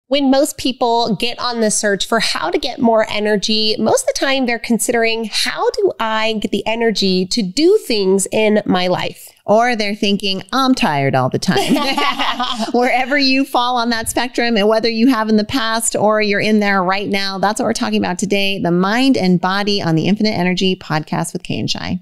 When most people get on the search for how to get more energy, most of the time they're considering, how do I get the energy to do things in my life? Or they're thinking, I'm tired all the time. Wherever you fall on that spectrum, and whether you have in the past or you're in there right now, that's what we're talking about today. The Mind and Body on the Infinite Energy podcast with Kay and Shai.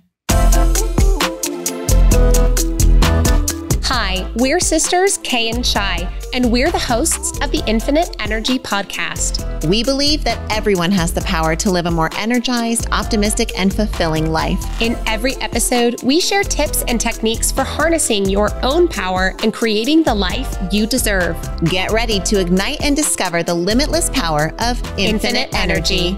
Hi, we're sisters Kay and Shai, and we're the hosts of the Infinite Energy podcast. We believe that everyone has the power to live a more energized, optimistic, and fulfilling life. In every episode, we share tips and techniques for harnessing your own power and creating the life you deserve. Get ready to ignite and discover the limitless power of infinite energy.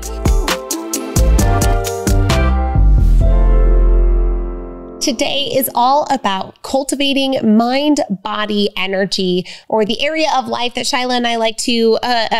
Today is all about cultivating mind-body energy, or the area of life that Shyla and I like to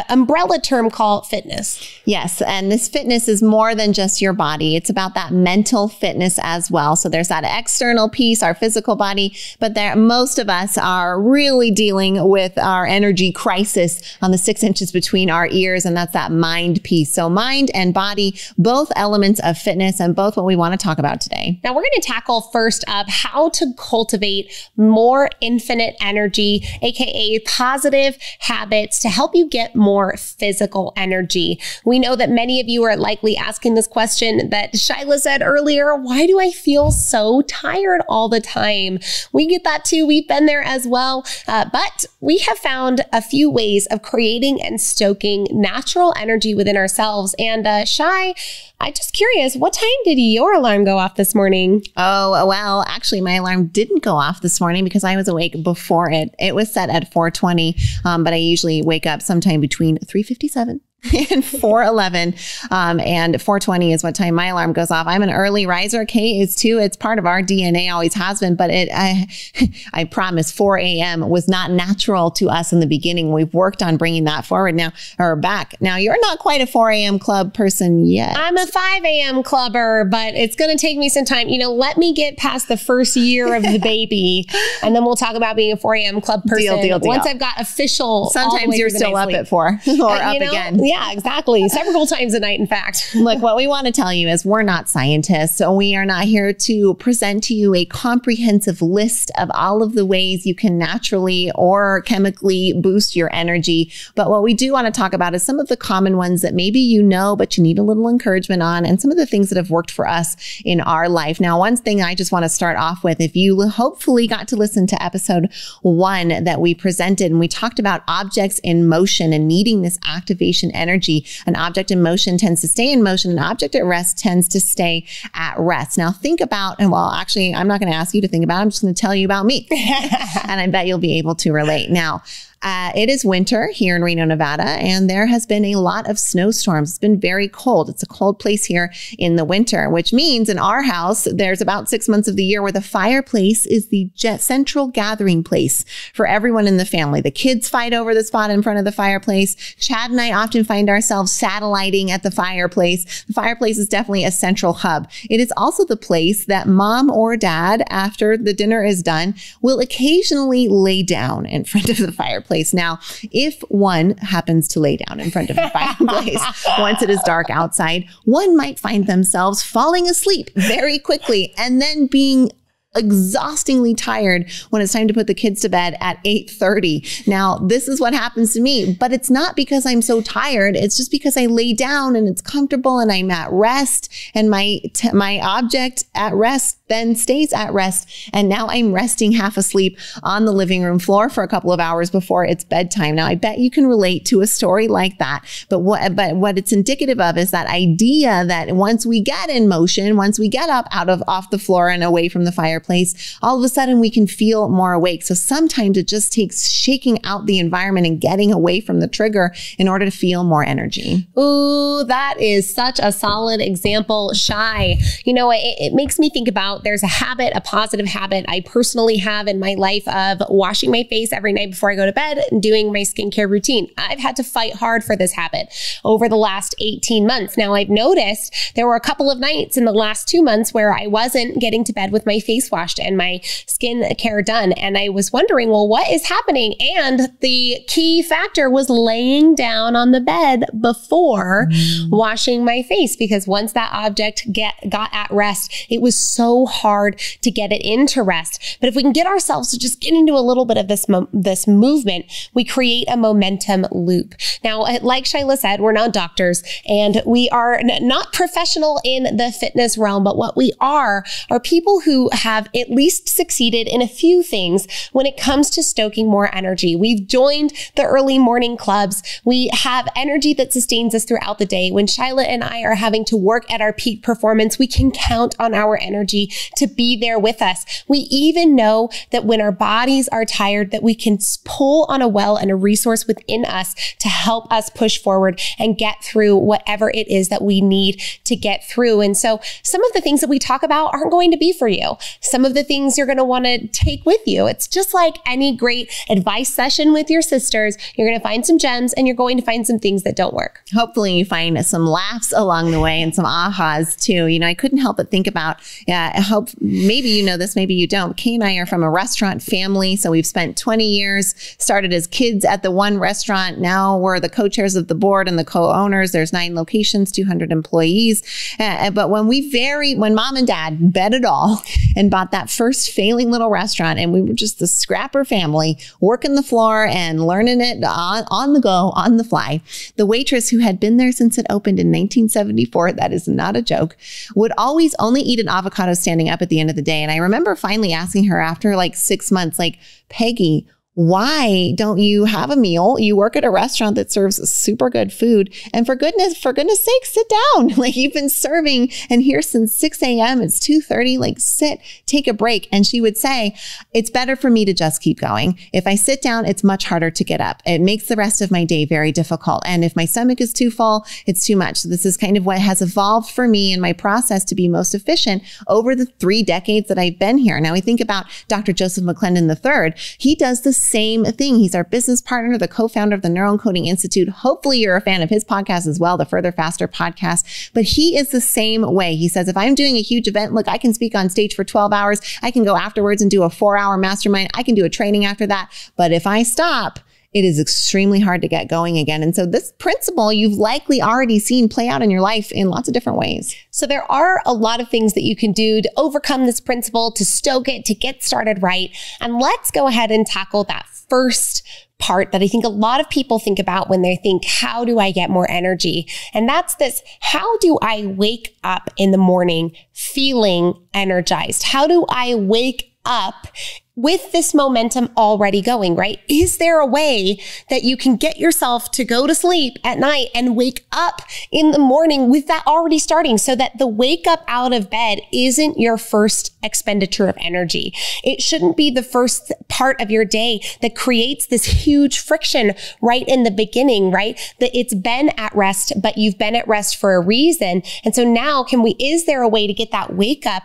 umbrella term call fitness. Yes, and this fitness is more than just your body. It's about that mental fitness as well. So there's that external piece, our physical body, but most of us are really dealing with our energy crisis on the 6 inches between our ears, and that's that mind piece. So mind and body, both elements of fitness, and both what we want to talk about today. Now we're going to tackle first up how to cultivate more infinite energy, aka positive habits to help you get more physical energy. We know that many of you are likely asking this question that Shyla said earlier: why do I feel so tired all the time? We get that too. We've been there as well. But we have found a few ways of creating and stoking natural energy within ourselves. And Shai, I'm just curious, what time did your alarm go off this morning? Oh, well, actually, my alarm didn't go off this morning because I was awake before it. It was set at 4:20, but I usually wake up sometime between 3:57 and 4:11. And 4:20 is what time my alarm goes off. I'm an early riser. Kay is too. It's part of our DNA, always has been. But I promise 4 a.m. was not natural to us in the beginning. We've worked on bringing that forward now, or back. Now, you're not quite a 4 a.m. club person yet. I'm a 5 a.m. clubber, but it's going to take me some time. Let me get past the first year of the baby, and then we'll talk about being a 4 a.m. club person. Deal. Once I've got official. Sometimes you're still up at 4 or up again. Yeah, exactly. Several times a night, in fact. Look, what we want to tell you is we're not scientists, so we are not here to present to you a comprehensive list of all of the ways you can naturally or chemically boost your energy. But what we do want to talk about is some of the common ones that maybe you know, but you need a little encouragement on, and some of the things that have worked for us in our life. Now, one thing I just want to start off with, if you hopefully got to listen to episode 1 that we presented, and we talked about objects in motion and needing this activation energy. An object in motion tends to stay in motion. An object at rest tends to stay at rest. Now think about, and well, actually, I'm not going to ask you to think about it. I'm just going to tell you about me. And I bet you'll be able to relate. Now, it is winter here in Reno, Nevada, and there has been a lot of snowstorms. It's been very cold. It's a cold place here in the winter, which means in our house, there's about 6 months of the year where the fireplace is the central gathering place for everyone in the family. The kids fight over the spot in front of the fireplace. Chad and I often find ourselves satelliting at the fireplace. The fireplace is definitely a central hub. It is also the place that mom or dad, after the dinner is done, will occasionally lay down in front of the fireplace. Now, if one happens to lay down in front of the fireplace once it is dark outside, one might find themselves falling asleep very quickly and then being exhaustingly tired when it's time to put the kids to bed at 8:30. Now, this is what happens to me, but it's not because I'm so tired. It's just because I lay down and it's comfortable and I'm at rest, and my object at rest then stays at rest. And now I'm resting half asleep on the living room floor for a couple of hours before it's bedtime. Now, I bet you can relate to a story like that. But what it's indicative of is that idea that once we get in motion, once we get up off the floor and away from the fireplace, all of a sudden we can feel more awake. So sometimes it just takes shaking out the environment and getting away from the trigger in order to feel more energy. Ooh, that is such a solid example, Shai. It makes me think about, there's a habit, a positive habit I personally have in my life of washing my face every night before I go to bed and doing my skincare routine. I've had to fight hard for this habit over the last 18 months. Now, I've noticed there were a couple of nights in the last 2 months where I wasn't getting to bed with my face face washed and my skin care done. And I was wondering, well, what is happening? And the key factor was laying down on the bed before washing my face, because once that object got at rest, it was so hard to get it into rest. But if we can get ourselves to just get into a little bit of this movement, we create a momentum loop. Now, like Shyla said, we're not doctors and we are not professional in the fitness realm, but what we are people who have at least succeeded in a few things when it comes to stoking more energy. We've joined the early morning clubs. We have energy that sustains us throughout the day. When Shyla and I are having to work at our peak performance, we can count on our energy to be there with us. We even know that when our bodies are tired, that we can pull on a well and a resource within us to help us push forward and get through whatever it is that we need to get through. And so some of the things that we talk about aren't going to be for you. Some of the things you're going to want to take with you. It's just like any great advice session with your sisters. You're going to find some gems and you're going to find some things that don't work. Hopefully you find some laughs along the way and some ahas too. You know, I couldn't help but think about, I hope maybe you know this, maybe you don't. Kay and I are from a restaurant family. So we've spent 20 years, started as kids at the one restaurant. Now we're the co-chairs of the board and the co-owners. There's 9 locations, 200 employees. But when mom and dad bet it all and bought that first failing little restaurant, and we were just the scrapper family working the floor and learning it on the go, on the fly, the waitress, who had been there since it opened in 1974, that is not a joke, would always only eat an avocado standing up at the end of the day. And I remember finally asking her after like 6 months, like, Peggy, why don't you have a meal? You work at a restaurant that serves super good food. And for goodness sake, sit down. Like, you've been serving and here since 6 a.m. It's 2:30. Like, sit, take a break. And she would say, it's better for me to just keep going. If I sit down, it's much harder to get up. It makes the rest of my day very difficult. And if my stomach is too full, it's too much. So this is kind of what has evolved for me in my process to be most efficient over the 3 decades that I've been here. Now, I think about Dr. Joseph McClendon III. He does the same thing. He's our business partner, the co-founder of the Neuroencoding Institute. Hopefully you're a fan of his podcast as well, the Further Faster podcast. But he is the same way. He says, if I'm doing a huge event, look, I can speak on stage for 12 hours. I can go afterwards and do a 4-hour mastermind. I can do a training after that. But if I stop, it is extremely hard to get going again. And so this principle you've likely already seen play out in your life in lots of different ways. So there are a lot of things that you can do to overcome this principle, to stoke it, to get started right. And let's go ahead and tackle that first part that I think a lot of people think about when they think, how do I get more energy? And that's this: how do I wake up in the morning feeling energized? How do I wake up with this momentum already going, right? Is there a way that you can get yourself to go to sleep at night and wake up in the morning with that already starting, so that the wake up out of bed isn't your first expenditure of energy? It shouldn't be the first part of your day that creates this huge friction right in the beginning, right? That it's been at rest, but you've been at rest for a reason. And so now is there a way to get that wake up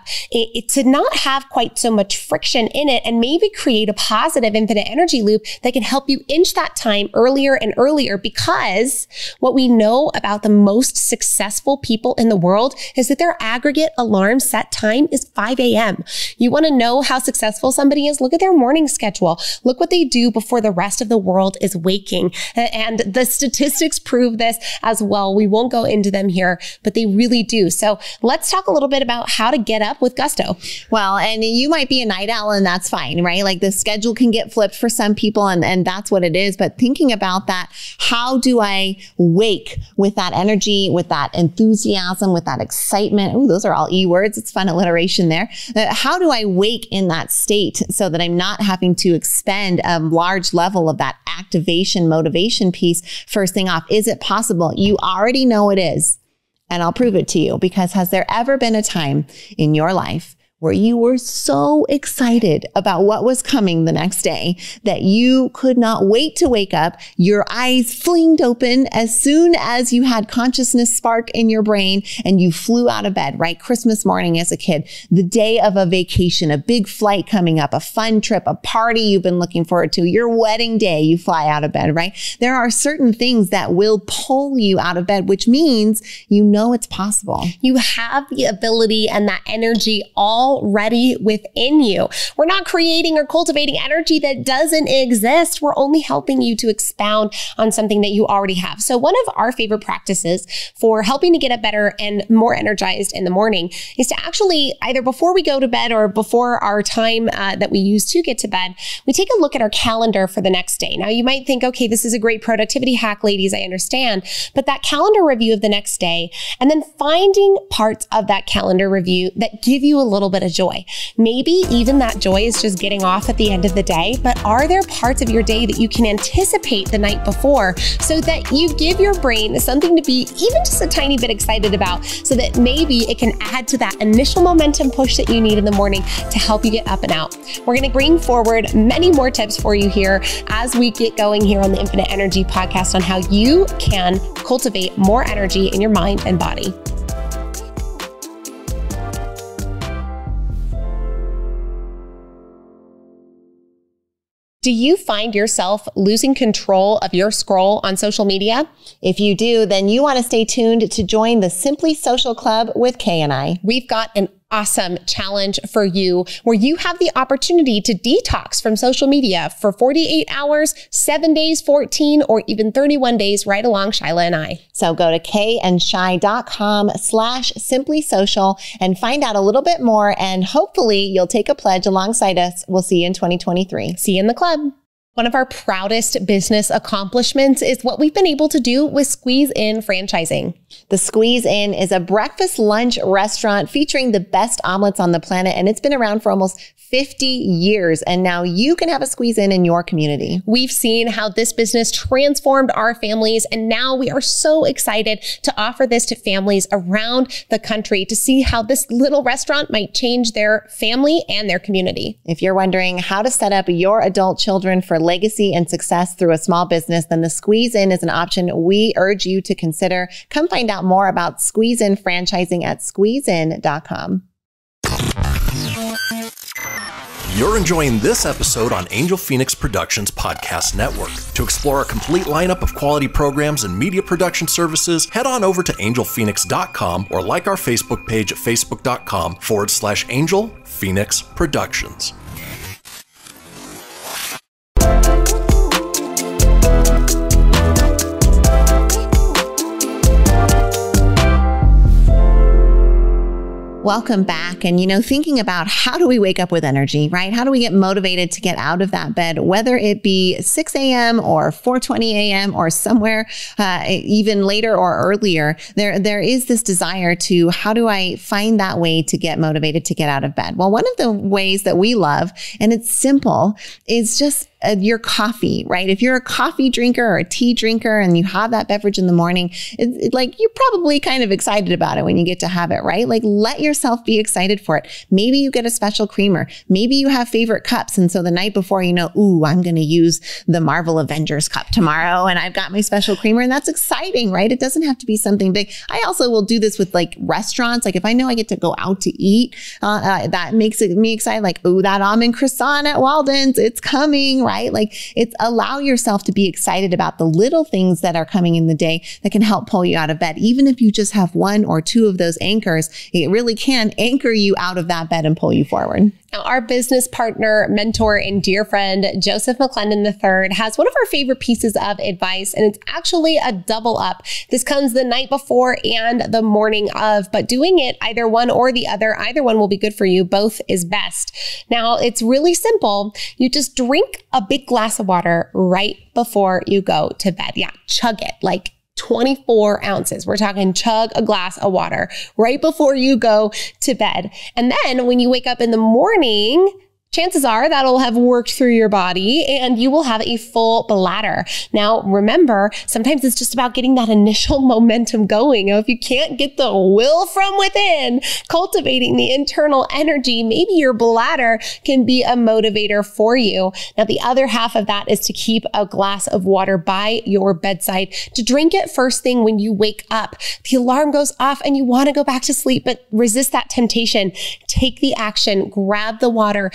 to not have quite so much friction in it, and maybe create a positive infinite energy loop that can help you inch that time earlier and earlier? Because what we know about the most successful people in the world is that their aggregate alarm set time is 5 a.m. You want to know how successful somebody is? Look at their morning schedule. Look what they do before the rest of the world is waking. And the statistics prove this as well. We won't go into them here, but they really do. So let's talk a little bit about how to get up with gusto. Well, and you might be a night owl and that's fine, right? Like, the schedule can get flipped for some people and that's what it is. But thinking about that, how do I wake with that energy, with that enthusiasm, with that excitement? Oh, those are all E words. It's fun alliteration there. How do I wake in that state so that I'm not having to expend a large level of that activation, motivation piece first thing off? Is it possible? You already know it is. And I'll prove it to you, because has there ever been a time in your life where you were so excited about what was coming the next day that you could not wait to wake up, your eyes flinged open as soon as you had consciousness spark in your brain and you flew out of bed, right? Christmas morning as a kid, the day of a vacation, a big flight coming up, a fun trip, a party you've been looking forward to, your wedding day, you fly out of bed, right? There are certain things that will pull you out of bed, which means you know it's possible. You have the ability and that energy all already within you. We're not creating or cultivating energy that doesn't exist. We're only helping you to expound on something that you already have. So one of our favorite practices for helping to get up better and more energized in the morning is to actually, either before we go to bed or before our time that we use to get to bed, we take a look at our calendar for the next day. Now, you might think, okay, this is a great productivity hack, ladies, I understand. But that calendar review of the next day, and then finding parts of that calendar review that give you a little bit of joy. Maybe even that joy is just getting off at the end of the day, but are there parts of your day that you can anticipate the night before so that you give your brain something to be even just a tiny bit excited about, so that maybe it can add to that initial momentum push that you need in the morning to help you get up and out. We're going to bring forward many more tips for you here as we get going here on the Infinite Energy podcast on how you can cultivate more energy in your mind and body. Do you find yourself losing control of your scroll on social media? If you do, then you want to stay tuned to join the Simply Social Club with Kay and I. We've got an awesome challenge for you where you have the opportunity to detox from social media for 48 hours, 7 days, 14, or even 31 days right along Shyla and I. So go to kayandshy.com/simplysocial and find out a little bit more, and hopefully you'll take a pledge alongside us. We'll see you in 2023. See you in the club. One of our proudest business accomplishments is what we've been able to do with Squeeze In franchising. The Squeeze In is a breakfast lunch restaurant featuring the best omelets on the planet, and it's been around for almost 50 years. And now you can have a Squeeze In your community. We've seen how this business transformed our families, and now we are so excited to offer this to families around the country to see how this little restaurant might change their family and their community. If you're wondering how to set up your adult children for legacy and success through a small business, then the Squeeze In is an option we urge you to consider. Come find out more about Squeeze In franchising at squeezein.com. You're enjoying this episode on Angel Phoenix Productions Podcast Network. To explore a complete lineup of quality programs and media production services, head on over to angelphoenix.com or like our Facebook page at facebook.com/Angel Phoenix Productions. Welcome back. And, thinking about how do we wake up with energy, right? How do we get motivated to get out of that bed, whether it be 6 a.m. or 4:20 a.m. or somewhere even later or earlier, there is this desire to, how do I find that way to get motivated to get out of bed? Well, one of the ways that we love, and it's simple, is just your coffee, right? If you're a coffee drinker or a tea drinker and you have that beverage in the morning, you're probably kind of excited about it when you get to have it, right? Like, let yourself be excited for it. Maybe you get a special creamer. Maybe you have favorite cups. And so the night before, I'm going to use the Marvel Avengers cup tomorrow, and I've got my special creamer, and that's exciting, right? It doesn't have to be something big. I also will do this with restaurants. If I know I get to go out to eat, that makes me excited. That almond croissant at Walden's, it's coming, right? It's allow yourself to be excited about the little things that are coming in the day that can help pull you out of bed. Even if you just have one or two of those anchors, it really can anchor you out of that bed and pull you forward. Now, our business partner, mentor, and dear friend, Joseph McClendon III, has one of our favorite pieces of advice, and it's actually a double up. This comes the night before and the morning of, but doing it either one or the other, either one will be good for you. Both is best. Now, it's really simple. You just drink a big glass of water right before you go to bed. Yeah, chug it 24 ounces. We're talking chug a glass of water right before you go to bed. And then when you wake up in the morning, chances are that'll have worked through your body and you will have a full bladder. Now, remember, sometimes it's just about getting that initial momentum going. If you can't get the will from within, cultivating the internal energy, maybe your bladder can be a motivator for you. Now, the other half of that is to keep a glass of water by your bedside, to drink it first thing when you wake up. The alarm goes off and you want to go back to sleep, but resist that temptation. Take the action, grab the water,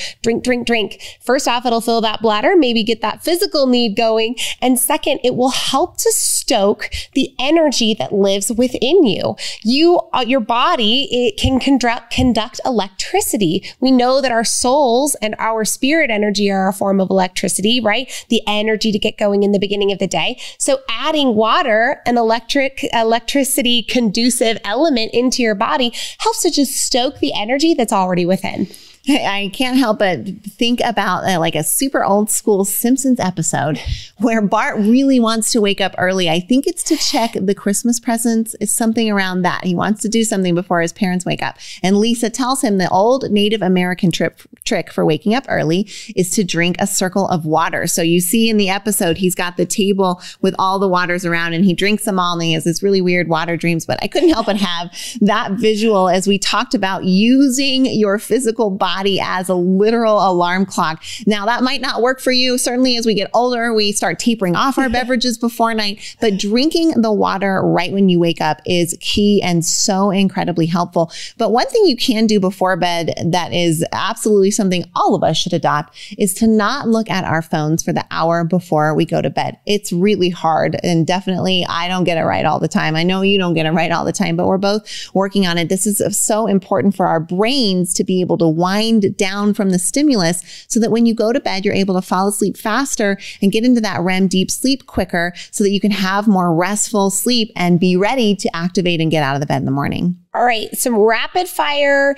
drink. First off, it'll fill that bladder, maybe get that physical need going. And second, it will help to stoke the energy that lives within you. Your body, it can conduct electricity. We know that our souls and our spirit energy are a form of electricity, right? The energy to get going in the beginning of the day. So adding water, an electricity conducive element into your body helps to just stoke the energy that's already within. I can't help but think about like a super old school Simpsons episode where Bart really wants to wake up early. I think it's to check the Christmas presents. It's something around that. He wants to do something before his parents wake up. And Lisa tells him the old Native American trick for waking up early is to drink a circle of water. So you see in the episode, he's got the table with all the waters around and he drinks them all and he has this really weird water dreams. But I couldn't help but have that visual as we talked about using your physical body as a literal alarm clock. Now, that might not work for you. Certainly, as we get older, we start tapering off our beverages before night. But drinking the water right when you wake up is key and so incredibly helpful. But one thing you can do before bed that is absolutely something all of us should adopt is to not look at our phones for the hour before we go to bed. It's really hard. And definitely, I don't get it right all the time. I know you don't get it right all the time, but we're both working on it. This is so important for our brains to be able to wind down from the stimulus so that when you go to bed, you're able to fall asleep faster and get into that REM deep sleep quicker so that you can have more restful sleep and be ready to activate and get out of the bed in the morning. All right, some rapid fire,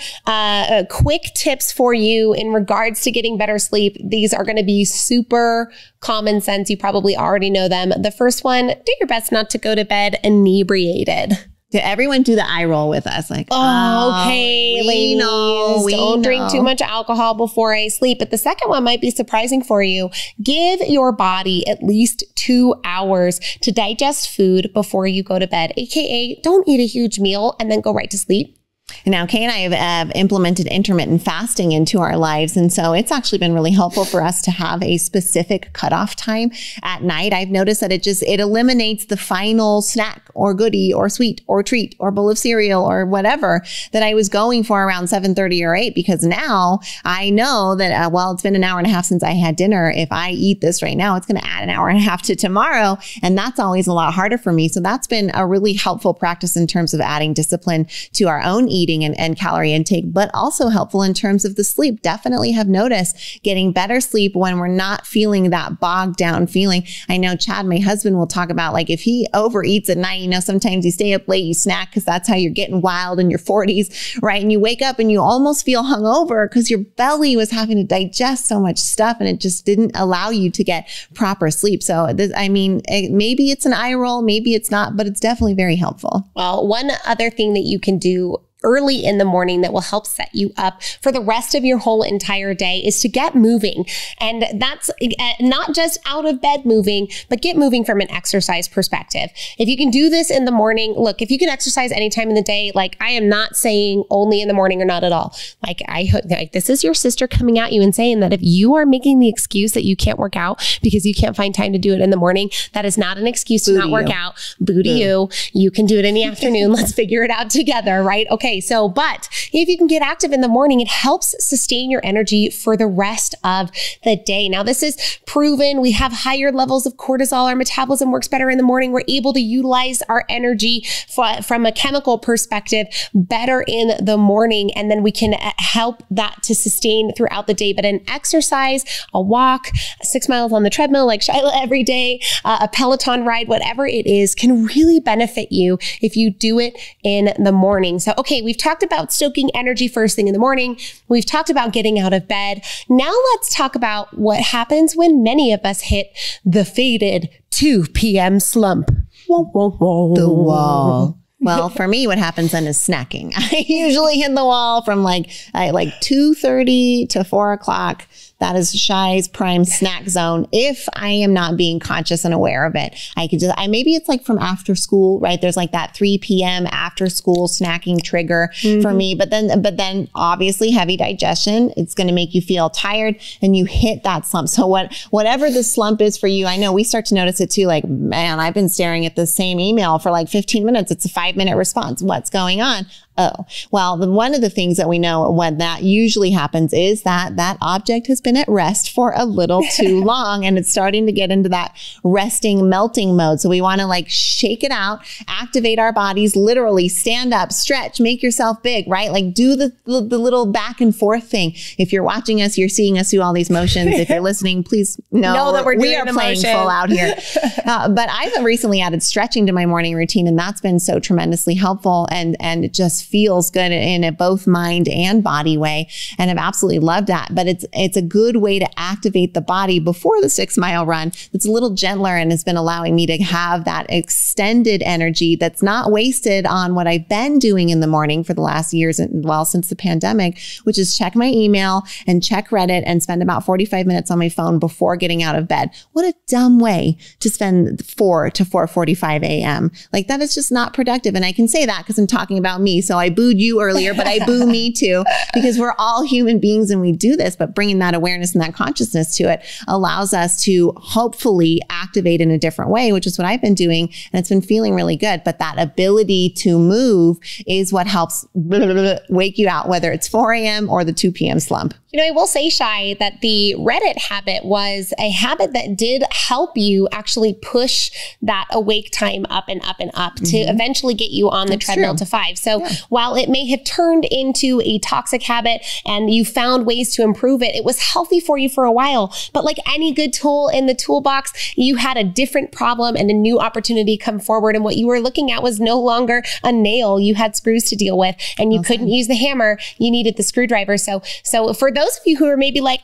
quick tips for you in regards to getting better sleep. These are going to be super common sense. You probably already know them. The first one, do your best not to go to bed inebriated. Did everyone do the eye roll with us? Like, okay, ladies, don't drink too much alcohol before I sleep. But the second one might be surprising for you. Give your body at least 2 hours to digest food before you go to bed. AKA, don't eat a huge meal and then go right to sleep. Now, Kay and I have implemented intermittent fasting into our lives. And so it's actually been really helpful for us to have a specific cutoff time at night. I've noticed that it eliminates the final snack or goodie or sweet or treat or bowl of cereal or whatever that I was going for around 7:30 or 8, because now I know that, it's been an hour and a half since I had dinner. If I eat this right now, it's going to add an hour and a half to tomorrow. And that's always a lot harder for me. So that's been a really helpful practice in terms of adding discipline to our own eating and calorie intake, but also helpful in terms of the sleep. Definitely have noticed getting better sleep when we're not feeling that bogged down feeling. I know Chad, my husband, will talk about like if he overeats at night, sometimes you stay up late, you snack because that's how you're getting wild in your 40s, right? And you wake up and you almost feel hungover because your belly was having to digest so much stuff and it just didn't allow you to get proper sleep. So maybe it's an eye roll, maybe it's not, but it's definitely very helpful. Well, one other thing that you can do early in the morning that will help set you up for the rest of your whole entire day is to get moving. And that's not just out of bed moving, but get moving from an exercise perspective. If you can do this in the morning, look, if you can exercise anytime in the day, like I am not saying only in the morning or not at all. Like this is your sister coming at you and saying that if you are making the excuse that you can't work out because you can't find time to do it in the morning, that is not an excuse to not work out. Boo to you. You can do it in the afternoon. Let's figure it out together, right? Okay. But if you can get active in the morning, it helps sustain your energy for the rest of the day. Now, this is proven. We have higher levels of cortisol. Our metabolism works better in the morning. We're able to utilize our energy from a chemical perspective better in the morning. And then we can help that to sustain throughout the day. But an exercise, a walk, 6 miles on the treadmill like Shyla every day, a Peloton ride, whatever it is, can really benefit you if you do it in the morning. So, okay, we've talked about stoking energy first thing in the morning. We've talked about getting out of bed. Now let's talk about what happens when many of us hit the fated 2 p.m. slump. The wall. Well, for me, what happens then is snacking. I usually hit the wall from like 2:30 to 4 o'clock. That is Shy's prime snack zone. If I am not being conscious and aware of it, maybe it's like from after school, right? There's like that 3 p.m. after school snacking trigger for me. But then obviously heavy digestion, it's going to make you feel tired and you hit that slump. So whatever the slump is for you, I know we start to notice it too. Like, man, I've been staring at the same email for like 15 minutes. It's a 5-minute response. What's going on? Oh, well, one of the things that we know when that usually happens is that that object has been at rest for a little too long and it's starting to get into that resting, melting mode. So we want to like shake it out, activate our bodies, literally stand up, stretch, make yourself big, right? Like do the little back and forth thing. If you're watching us, you're seeing us do all these motions. If you're listening, please know that we are playing full out here. But I've recently added stretching to my morning routine, and that's been so tremendously helpful. And it just feels good in a both mind and body way. And I've absolutely loved that. But it's a good way to activate the body before the 6-mile run. It's a little gentler and has been allowing me to have that extended energy that's not wasted on what I've been doing in the morning for the last years, well, since the pandemic, which is check my email and check Reddit and spend about 45 minutes on my phone before getting out of bed. What a dumb way to spend 4 to 4:45 a.m. Like that is just not productive. And I can say that because I'm talking about me. So I booed you earlier, but I boo me too, because we're all human beings and we do this, but bringing that awareness and that consciousness to it allows us to hopefully activate in a different way, which is what I've been doing. And it's been feeling really good. But that ability to move is what helps wake you out, whether it's 4 a.m. or the 2 p.m. slump. You know, I will say, Shai, that the Reddit habit was a habit that did help you actually push that awake time up and up and up to eventually get you on the treadmill to 5. So while it may have turned into a toxic habit and you found ways to improve it, it was healthy for you for a while. But like any good tool in the toolbox, you had a different problem and a new opportunity come forward. And what you were looking at was no longer a nail. You had screws to deal with and you couldn't use the hammer. You needed the screwdriver. So for those of you who are maybe like,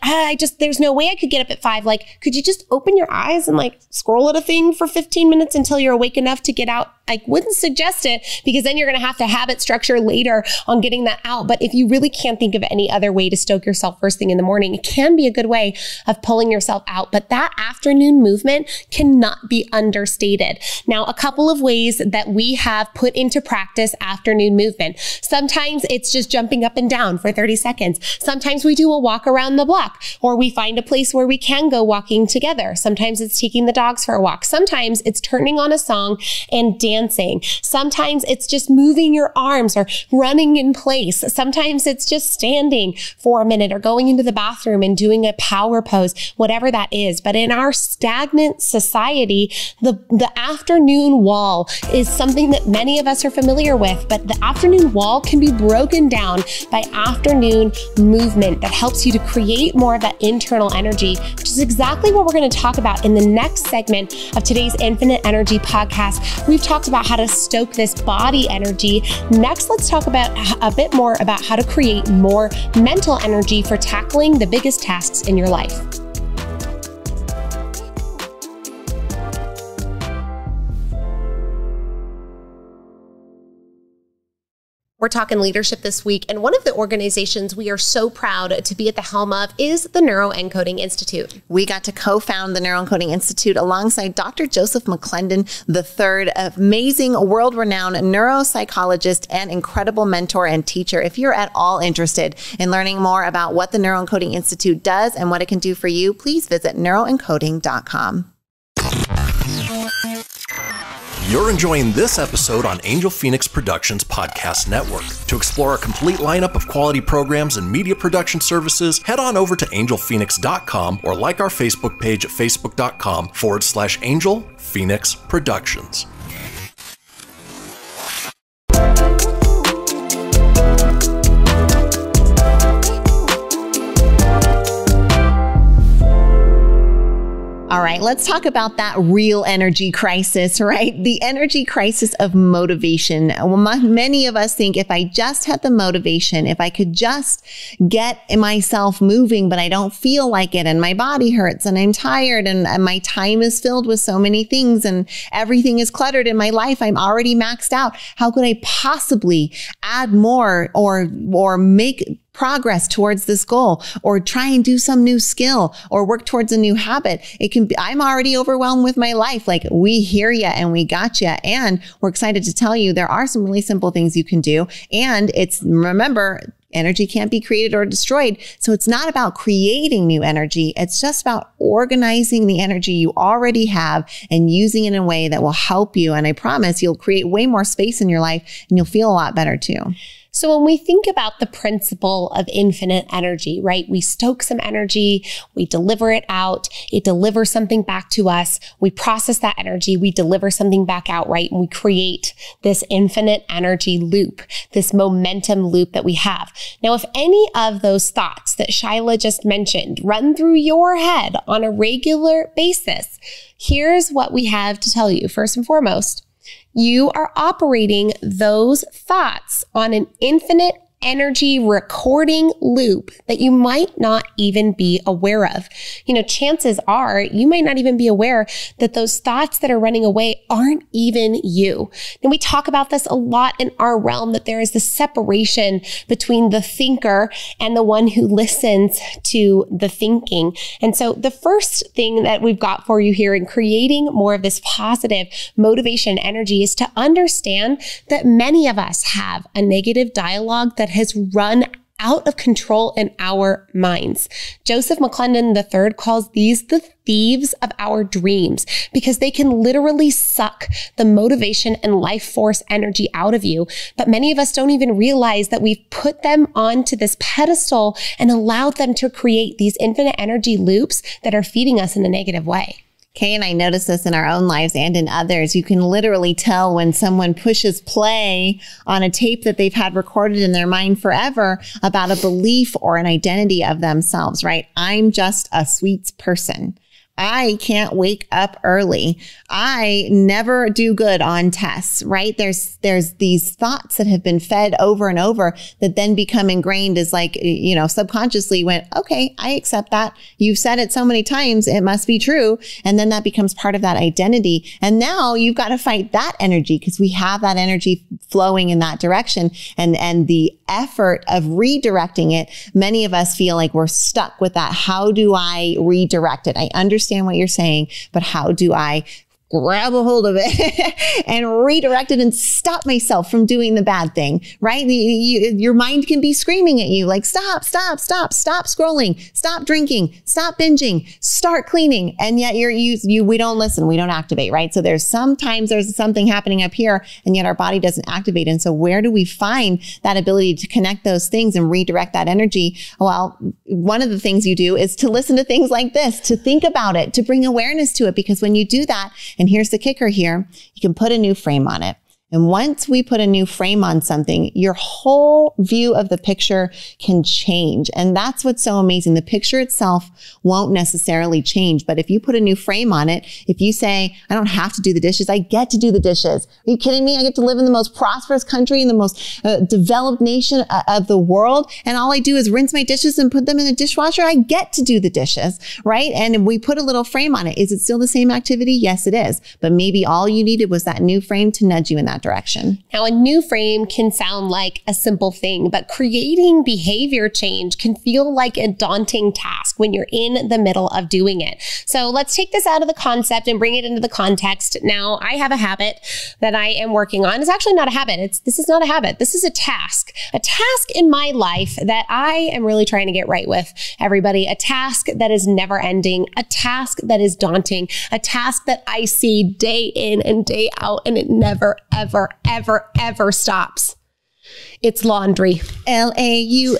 there's no way I could get up at 5. Like, could you just open your eyes and like scroll at a thing for 15 minutes until you're awake enough to get out? I wouldn't suggest it because then you're going to have to habit structure later on getting that out. But if you really can't think of any other way to stoke yourself first thing in the morning, it can be a good way of pulling yourself out. But that afternoon movement cannot be understated. Now, a couple of ways that we have put into practice afternoon movement. Sometimes it's just jumping up and down for 30 seconds. Sometimes we do a walk around the block, or we find a place where we can go walking together. Sometimes it's taking the dogs for a walk. Sometimes it's turning on a song and dancing. Sometimes it's just moving your arms or running in place. Sometimes it's just standing for a minute or going into the bathroom and doing a power pose, whatever that is. But in our stagnant society, the afternoon wall is something that many of us are familiar with, but the afternoon wall can be broken down by afternoon movement that helps you to create more of that internal energy, which is exactly what we're going to talk about in the next segment of today's Infinite Energy podcast. We've talked about how to stoke this body energy. Next, let's talk about a bit more about how to create more mental energy for tackling the biggest tasks in your life. We're talking leadership this week, and one of the organizations we are so proud to be at the helm of is the Neuroencoding Institute. We got to co-found the Neuroencoding Institute alongside Dr. Joseph McClendon III, amazing world-renowned neuropsychologist and incredible mentor and teacher. If you're at all interested in learning more about what the Neuroencoding Institute does and what it can do for you, please visit neuroencoding.com. You're enjoying this episode on Angel Phoenix Productions Podcast Network. To explore a complete lineup of quality programs and media production services, head on over to angelphoenix.com or like our Facebook page at facebook.com/Angel Phoenix Productions. All right, let's talk about that real energy crisis, right? The energy crisis of motivation. Well, many of us think if I just had the motivation, if I could just get myself moving, but I don't feel like it and my body hurts and I'm tired and my time is filled with so many things and everything is cluttered in my life. I'm already maxed out. How could I possibly add more or make progress towards this goal or try and do some new skill or work towards a new habit? It can be, I'm already overwhelmed with my life. Like, we hear you and we got you. And we're excited to tell you there are some really simple things you can do. And it's, remember, Energy can't be created or destroyed. So it's not about creating new energy. It's just about organizing the energy you already have and using it in a way that will help you. And I promise you'll create way more space in your life and you'll feel a lot better too. So when we think about the principle of infinite energy, right? We stoke some energy, we deliver it out, it delivers something back to us, we process that energy, we deliver something back out, right? And we create this infinite energy loop, this momentum loop that we have. Now, if any of those thoughts that Shyla just mentioned run through your head on a regular basis, here's what we have to tell you. First and foremost, you are operating those thoughts on an infinite energy recording loop that you might not even be aware of. Chances are you might not even be aware that those thoughts that are running away aren't even you. And we talk about this a lot in our realm, that there is this separation between the thinker and the one who listens to the thinking. And so the first thing that we've got for you here in creating more of this positive motivation energy is to understand that many of us have a negative dialogue that has run out of control in our minds. Joseph McClendon III calls these the thieves of our dreams, because they can literally suck the motivation and life force energy out of you. But many of us don't even realize that we've put them onto this pedestal and allowed them to create these infinite energy loops that are feeding us in a negative way. Kay and I notice this in our own lives and in others. You can literally tell when someone pushes play on a tape that they've had recorded in their mind forever about a belief or an identity of themselves, right? I'm just a sweets person. I can't wake up early. I never do good on tests, right? There's these thoughts that have been fed over and over that then become ingrained as subconsciously went, okay, I accept that. You've said it so many times, it must be true. And then that becomes part of that identity. And now you've got to fight that energy because we have that energy flowing in that direction. And the effort of redirecting it, many of us feel like we're stuck with that. How do I redirect it? I understand what you're saying, but how do I grab a hold of it and redirect it and stop myself from doing the bad thing, right? Your mind can be screaming at you like, stop scrolling, stop drinking, stop binging, start cleaning. And yet we don't listen. We don't activate, right? So there's something happening up here and yet our body doesn't activate. And so where do we find that ability to connect those things and redirect that energy? Well, one of the things you do is to listen to things like this, to think about it, to bring awareness to it. Because when you do that, and here's the kicker here, you can put a new frame on it. And once we put a new frame on something, your whole view of the picture can change. And that's what's so amazing. The picture itself won't necessarily change. But if you put a new frame on it, if you say, I don't have to do the dishes, I get to do the dishes. Are you kidding me? I get to live in the most prosperous country, in the most developed nation of the world. And all I do is rinse my dishes and put them in the dishwasher. I get to do the dishes, right? And we put a little frame on it. Is it still the same activity? Yes, it is. But maybe all you needed was that new frame to nudge you in that direction. Now, a new frame can sound like a simple thing, but creating behavior change can feel like a daunting task when you're in the middle of doing it. So let's take this out of the concept and bring it into the context. Now, I have a habit that I am working on. It's actually not a habit. This is not a habit. This is a task in my life that I am really trying to get right with, everybody. A task that is never ending, a task that is daunting, a task that I see day in and day out, and it never, ever, ever stops. It's laundry. Laundry.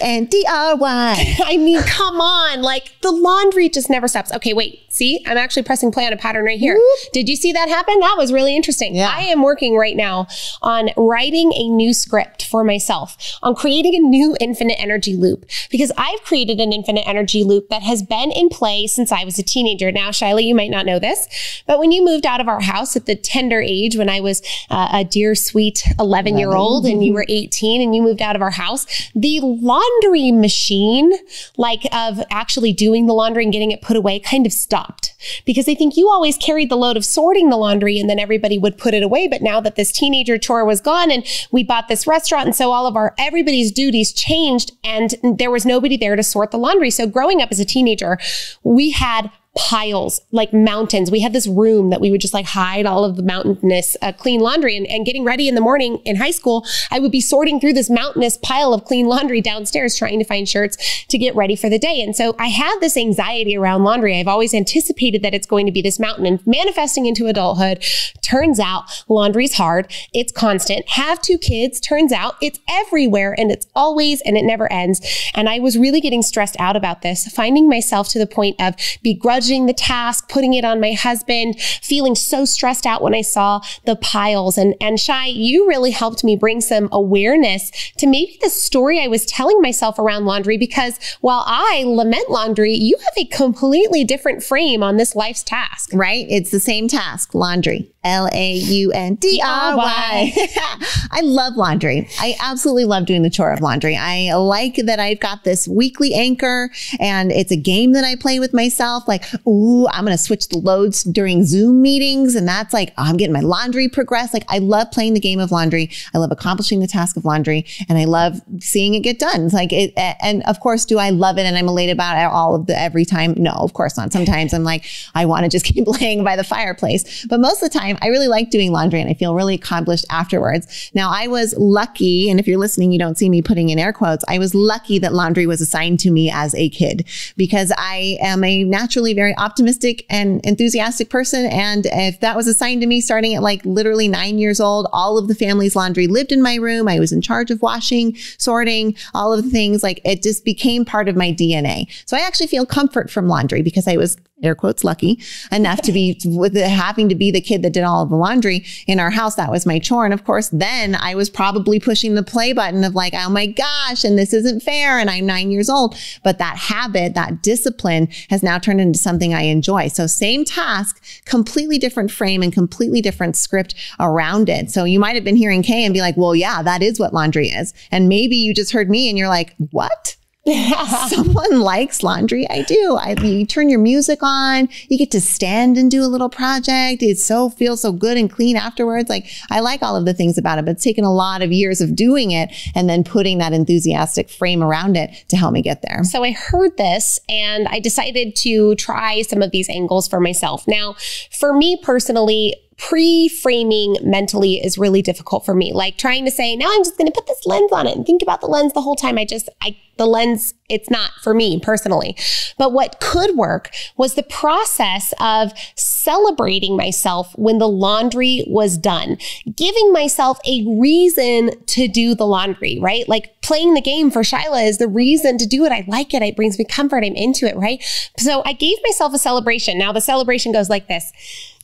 I mean, come on. Like, the laundry just never stops. Okay, wait. See, I'm actually pressing play on a pattern right here. Whoop. Did you see that happen? That was really interesting. Yeah. I am working right now on writing a new script for myself, on creating a new infinite energy loop, because I've created an infinite energy loop that has been in play since I was a teenager. Now, Shyla, you might not know this, but when you moved out of our house at the tender age, when I was a dear, sweet 11-year-old and you were 18 and you moved out of our house, the laundry machine, like of actually doing the laundry and getting it put away, kind of stopped, because I think you always carried the load of sorting the laundry and then everybody would put it away. But now that this teenager chore was gone and we bought this restaurant, and so all of everybody's duties changed and there was nobody there to sort the laundry. So growing up as a teenager, we had piles, like mountains. We had this room that we would just like hide all of the mountainous clean laundry, and getting ready in the morning in high school, I would be sorting through this mountainous pile of clean laundry downstairs, trying to find shirts to get ready for the day. And so I had this anxiety around laundry. I've always anticipated that it's going to be this mountain, and manifesting into adulthood. Turns out laundry's hard. It's constant. Have 2 kids. Turns out it's everywhere, and it's always, and it never ends. And I was really getting stressed out about this, finding myself to the point of begrudging the task, putting it on my husband, feeling so stressed out when I saw the piles. And Shai, you really helped me bring some awareness to maybe the story I was telling myself around laundry, because while I lament laundry, you have a completely different frame on this life's task. Right? It's the same task, laundry. Laundry. I love laundry. I absolutely love doing the chore of laundry. I like that I've got this weekly anchor, and it's a game that I play with myself. Like, ooh, I'm going to switch the loads during Zoom meetings. And that's like, I'm getting my laundry progressed. Like, I love playing the game of laundry. I love accomplishing the task of laundry, and I love seeing it get done. It's like it, and of course, do I love it and I'm elated about it every time? No, of course not. Sometimes I'm like, I want to just keep laying by the fireplace. But most of the time, I really like doing laundry, and I feel really accomplished afterwards. Now, I was lucky, and if you're listening, you don't see me putting in air quotes, I was lucky that laundry was assigned to me as a kid, because I am a naturally very optimistic and enthusiastic person. And if that was assigned to me starting at like literally 9 years old, all of the family's laundry lived in my room. I was in charge of washing, sorting, all of the things. Like, it just became part of my DNA. So I actually feel comfort from laundry, because I was, air quotes, lucky enough to be having to be the kid that did all of the laundry in our house. That was my chore. And of course, then I was probably pushing the play button of like, oh my gosh, and this isn't fair. And I'm 9 years old. But that habit, that discipline has now turned into something I enjoy. So same task, completely different frame and completely different script around it. So you might have been hearing Kay and be like, well, yeah, that is what laundry is. And maybe you just heard me and you're like, what? Someone likes laundry. I do. You turn your music on, you get to stand and do a little project. It feels so good and clean afterwards. Like, I like all of the things about it, but it's taken a lot of years of doing it and then putting that enthusiastic frame around it to help me get there. So I heard this and I decided to try some of these angles for myself. Now, for me personally, pre-framing mentally is really difficult for me. Like, trying to say, now I'm just going to put this lens on it and think about the lens the whole time. The lens, it's not for me personally. But what could work was the process of celebrating myself when the laundry was done, giving myself a reason to do the laundry, right? Like, playing the game for Shyla is the reason to do it. I like it. It brings me comfort. I'm into it, right? So I gave myself a celebration. Now the celebration goes like this.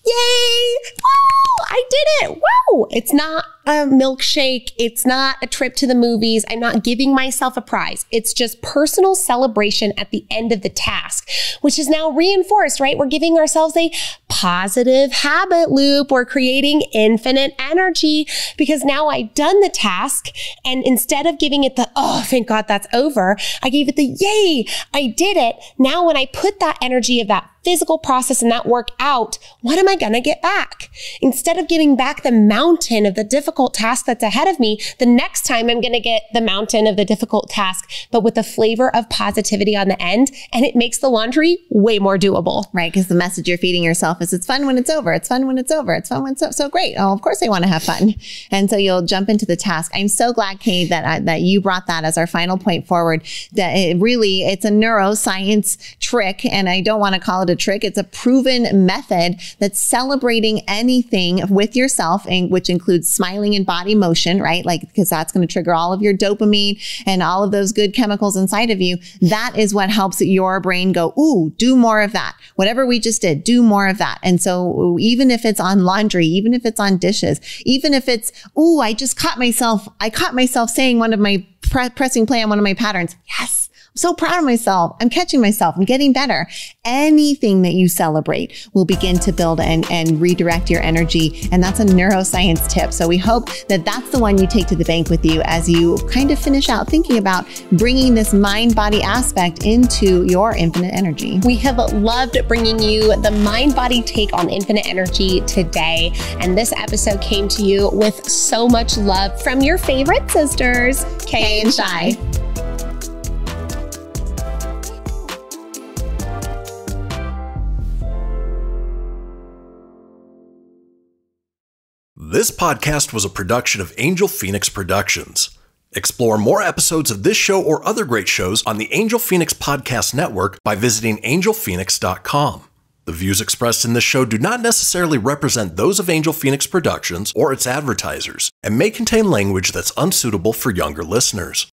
Yay! Woo! I did it! Woo! It's not a milkshake. It's not a trip to the movies. I'm not giving myself a prize. It's just personal celebration at the end of the task, which is now reinforced, right? We're giving ourselves a positive habit loop. We're creating infinite energy, because now I've done the task, and instead of giving it the, oh, thank God that's over, I gave it the, yay, I did it. Now when I put that energy of that physical process and that work out, what am I going to get back? Instead of getting back the mountain of the difficult task that's ahead of me, the next time I'm going to get the mountain of the difficult task, but with the flavor of positivity on the end. And it makes the laundry way more doable. Right. Because the message you're feeding yourself is, it's fun when it's over. It's fun when it's over. It's fun when it's so great. Oh, of course I want to have fun. And so you'll jump into the task. I'm so glad, Kay, that you brought that as our final point forward, that it's a neuroscience trick. And I don't want to call it a trick. It's a proven method that's celebrating anything with yourself, and which includes smiling and body motion, right? Like, because that's going to trigger all of your dopamine and all of those good chemicals inside of you. That is what helps your brain go, ooh, do more of that. Whatever we just did, do more of that. And so even if it's on laundry, even if it's on dishes, even if it's, ooh, I caught myself saying one of my pressing play on one of my patterns. Yes. I'm so proud of myself. I'm catching myself. I'm getting better. Anything that you celebrate will begin to build and redirect your energy. And that's a neuroscience tip. So we hope that that's the one you take to the bank with you as you kind of finish out thinking about bringing this mind-body aspect into your infinite energy. We have loved bringing you the mind-body take on infinite energy today. And this episode came to you with so much love from your favorite sisters, Kay and Shai. This podcast was a production of Angel Phoenix Productions. Explore more episodes of this show or other great shows on the Angel Phoenix Podcast Network by visiting angelphoenix.com. The views expressed in this show do not necessarily represent those of Angel Phoenix Productions or its advertisers and may contain language that's unsuitable for younger listeners.